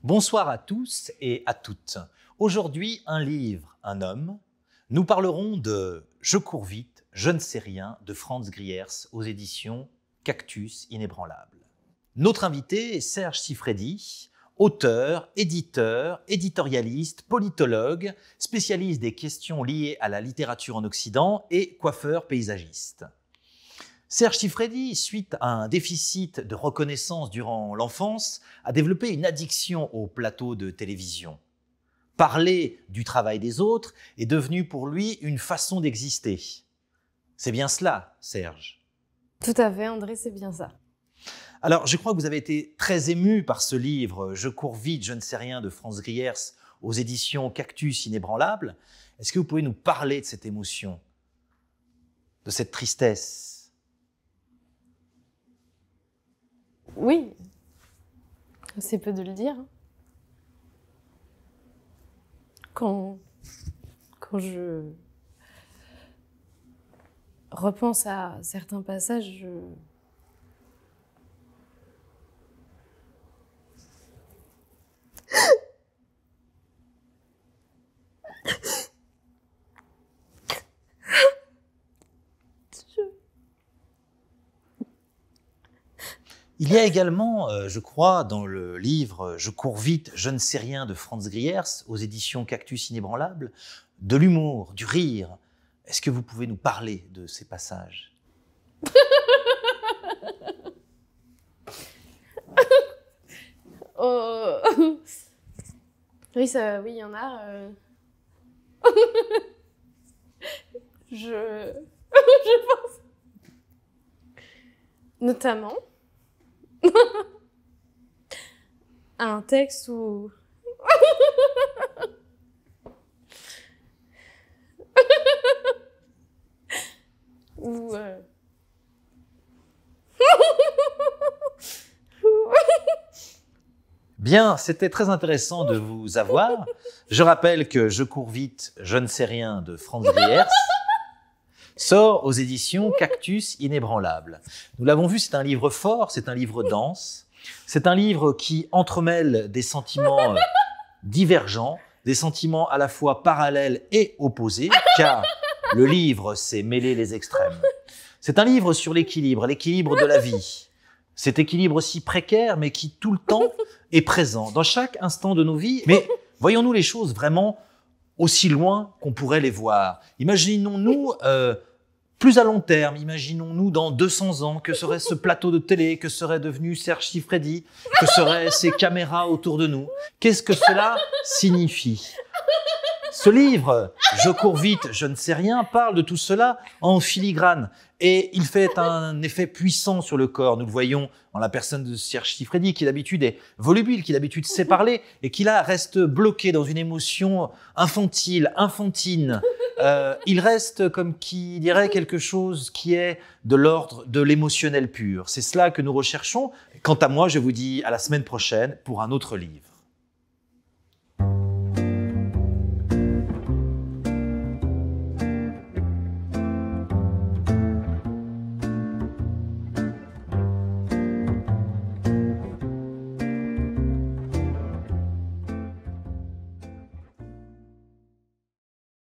Bonsoir à tous et à toutes. Aujourd'hui, un livre, un homme. Nous parlerons de « Je cours vite, je ne sais rien » de Franz Griers aux éditions Cactus Inébranlable. Notre invité est Serge Siffredi, auteur, éditeur, éditorialiste, politologue, spécialiste des questions liées à la littérature en Occident et coiffeur paysagiste. Serge Siffredi, suite à un déficit de reconnaissance durant l'enfance, a développé une addiction au plateau de télévision. Parler du travail des autres est devenu pour lui une façon d'exister. C'est bien cela, Serge? Tout à fait, André, c'est bien ça. Alors, je crois que vous avez été très ému par ce livre « Je cours vite, je ne sais rien » de Franz Griers aux éditions Cactus Inébranlable. Est-ce que vous pouvez nous parler de cette émotion, de cette tristesse? Oui, c'est peu de le dire. Quand je repense à certains passages, Il y a également, je crois, dans le livre « Je cours vite, je ne sais rien » de Franz Griers aux éditions Cactus Inébranlable, de l'humour, du rire. Est-ce que vous pouvez nous parler de ces passages? Oui, oui, il y en a. Je pense notamment à un texte où Bien, c'était très intéressant de vous avoir. Je rappelle que « Je cours vite, je ne sais rien » de Franz Griers sort aux éditions Cactus Inébranlable. Nous l'avons vu, c'est un livre fort, c'est un livre dense, c'est un livre qui entremêle des sentiments divergents, des sentiments à la fois parallèles et opposés, car le livre, c'est mêler les extrêmes. C'est un livre sur l'équilibre de la vie. Cet équilibre si précaire, mais qui tout le temps est présent, dans chaque instant de nos vies. Mais voyons-nous les choses vraiment aussi loin qu'on pourrait les voir. Imaginons-nous plus à long terme, imaginons-nous dans 200 ans, que serait ce plateau de télé, que serait devenu Serge Siffredi, que seraient ces caméras autour de nous. Qu'est-ce que cela signifie? Ce livre, « Je cours vite, je ne sais rien », parle de tout cela en filigrane. Et il fait un effet puissant sur le corps. Nous le voyons dans la personne de Serge Siffredi, qui d'habitude est volubile, qui d'habitude sait parler, et qui là reste bloqué dans une émotion infantile, infantine. Il reste comme qui dirait quelque chose qui est de l'ordre de l'émotionnel pur. C'est cela que nous recherchons. Quant à moi, je vous dis à la semaine prochaine pour un autre livre.